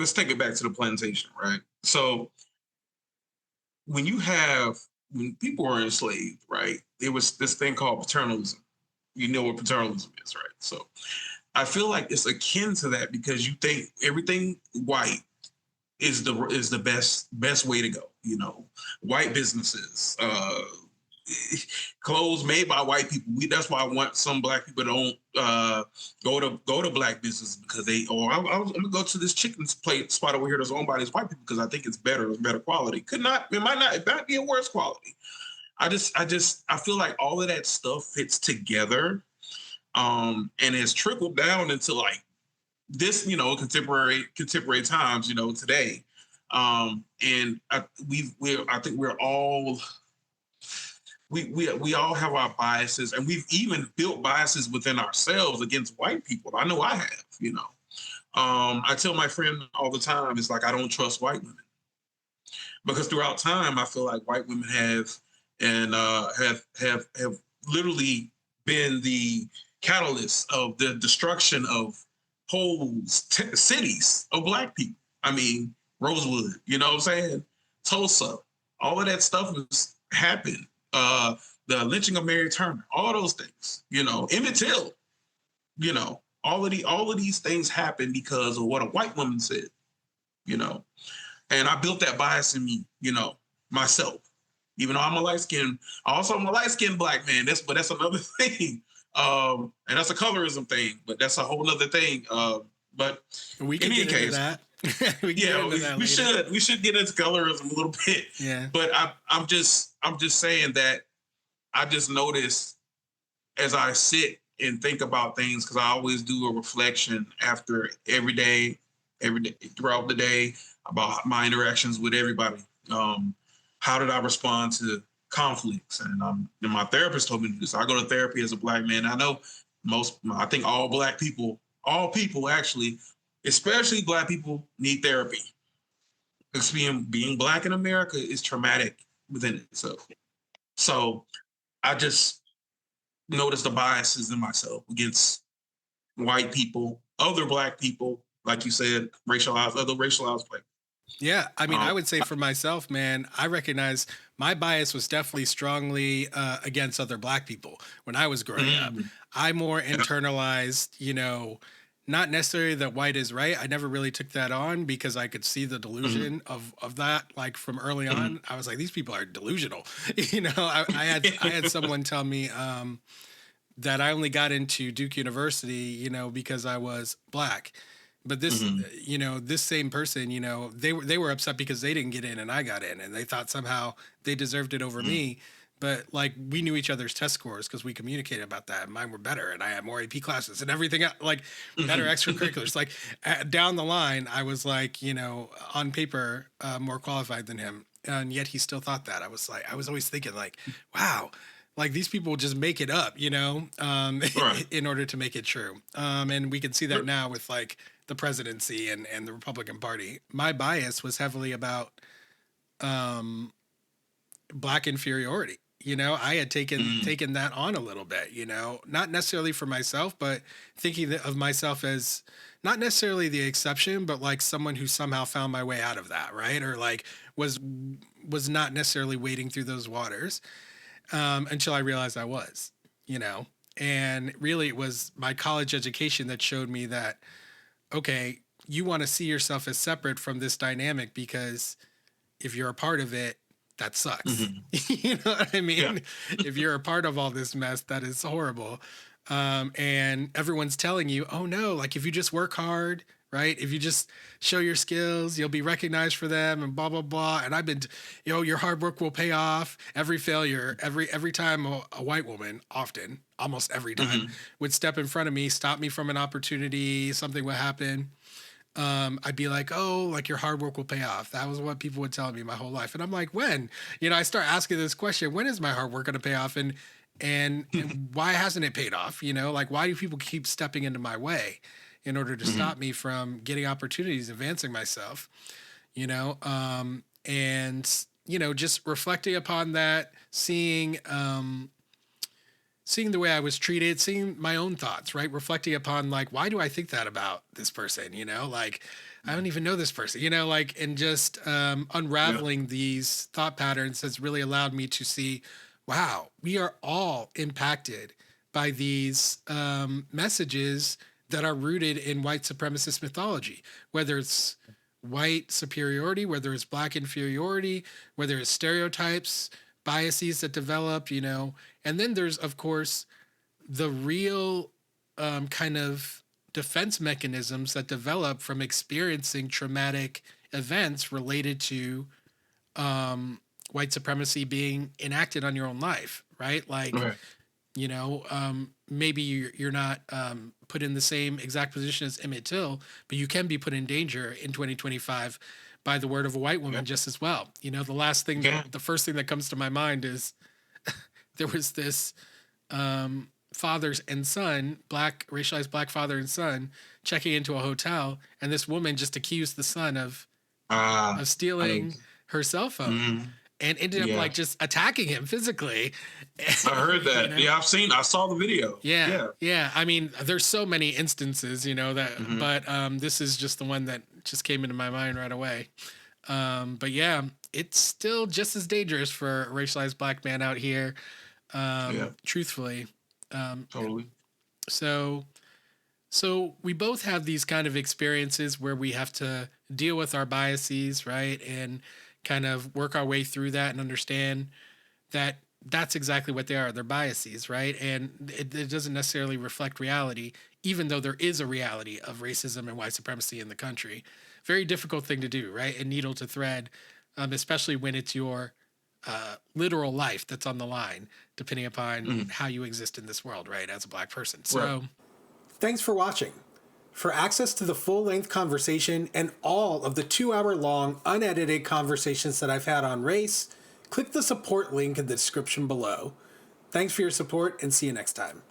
let's take it back to the plantation, right? So when when people were enslaved, right, there was this thing called paternalism. You know what paternalism is, right? So I feel like it's akin to that because you think everything white is the best way to go. You know, white businesses, clothes made by white people. That's why I want some black people don't go to black business because they I'm gonna go to this chicken plate spot over here that's owned by these white people because I think it's better quality. It might be a worse quality. I feel like all of that stuff fits together, and has trickled down into like this, contemporary times, today. And I think we're all we all have our biases, and we've even built biases within ourselves against white people. I know I have. I tell my friend all the time, it's like I don't trust white women because throughout time I feel like white women have literally been the catalyst of the destruction of whole cities of black people. I mean, Rosewood, you know what I'm saying? Tulsa, all of that stuff has happened. The lynching of Mary Turner, all those things, Emmett Till, all of these things happen because of what a white woman said, and I built that bias in me, myself. Even though I'm a light skinned black man. But that's another thing. And that's a colorism thing, but that's a whole other thing. But we can get into that. we should get into colorism a little bit. Yeah. But I'm just saying that I just notice as I sit and think about things, because I always do a reflection after every day throughout the day about my interactions with everybody. How did I respond to conflicts? And my therapist told me to do this. I go to therapy as a black man. I know I think all people actually, especially black people, need therapy. Because being black in America is traumatic within itself. So I just noticed the biases in myself against white people, other black people, like you said, other racialized black people. Yeah, I mean, I would say for myself, man, I recognize my bias was definitely strongly against other black people when I was growing up. I more internalized, not necessarily that white is right. I never really took that on because I could see the delusion of that, like from early on. I was like, these people are delusional. I had someone tell me that I only got into Duke University, because I was black. But this, this same person, they were upset because they didn't get in and I got in, and they thought somehow they deserved it over me. But like we knew each other's test scores because we communicated about that. And mine were better, and I had more AP classes and everything, like better extracurriculars. Like down the line, I was like, on paper, more qualified than him, and yet he still thought that. I was always thinking like, wow. Like these people just make it up, Right. in order to make it true. And we can see that now with like the presidency and the Republican Party. My bias was heavily about black inferiority. I had taken that on a little bit, not necessarily for myself, but thinking of myself as not necessarily the exception, but like someone who somehow found my way out of that, right? Or like was not necessarily wading through those waters. Until I realized I was, and really it was my college education that showed me that, okay, you want to see yourself as separate from this dynamic because if you're a part of it, that sucks. You know what I mean? Yeah. If you're a part of all this mess, that is horrible. And everyone's telling you, oh no, like if you just work hard, right? If you just show your skills, you'll be recognized for them and blah, blah, blah. And I've been, your hard work will pay off. Every failure, every time a white woman, often, almost every time, would step in front of me, stop me from an opportunity, something would happen. I'd be like, oh, like your hard work will pay off. That was what people would tell me my whole life. And I'm like, when? I start asking this question, when is my hard work going to pay off? And why hasn't it paid off? Like, why do people keep stepping into my way in order to stop me from getting opportunities, advancing myself, and, just reflecting upon that, seeing seeing the way I was treated, seeing my own thoughts, right? Reflecting upon like, why do I think that about this person? Like I don't even know this person, like, and just Yeah. unraveling these thought patterns has really allowed me to see, wow, we are all impacted by these messages that are rooted in white supremacist mythology, whether it's white superiority, whether it's black inferiority, whether it's stereotypes, biases that develop, and then there's, of course, the real kind of defense mechanisms that develop from experiencing traumatic events related to white supremacy being enacted on your own life, right? Like, Right. Maybe you're not put in the same exact position as Emmett Till, but you can be put in danger in 2025 by the word of a white woman Yeah. just as well. The first thing that comes to my mind is there was this father and son, racialized black father and son, checking into a hotel, and this woman just accused the son of I, stealing her cell phone mhm. and ended up Yeah. like just attacking him physically. I heard You that. know? Yeah, I saw the video. Yeah, Yeah. yeah. I mean, there's so many instances, that, Mhm. but this is just the one that just came into my mind right away. But yeah, it's still just as dangerous for a racialized black man out here. Yeah. Truthfully. Um, Totally. so, so we both have these kind of experiences where we have to deal with our biases, right, and kind of work our way through that and understand that that's exactly what they are. They're biases, right? And it doesn't necessarily reflect reality, even though there is a reality of racism and white supremacy in the country. Very difficult thing to do, right? A needle to thread, especially when it's your literal life that's on the line, depending upon Mhm. how you exist in this world, right? As a black person. Right. So, Thanks for watching. For access to the full-length conversation and all of the 2-hour-long unedited conversations that I've had on race, click the support link in the description below. Thanks for your support and see you next time.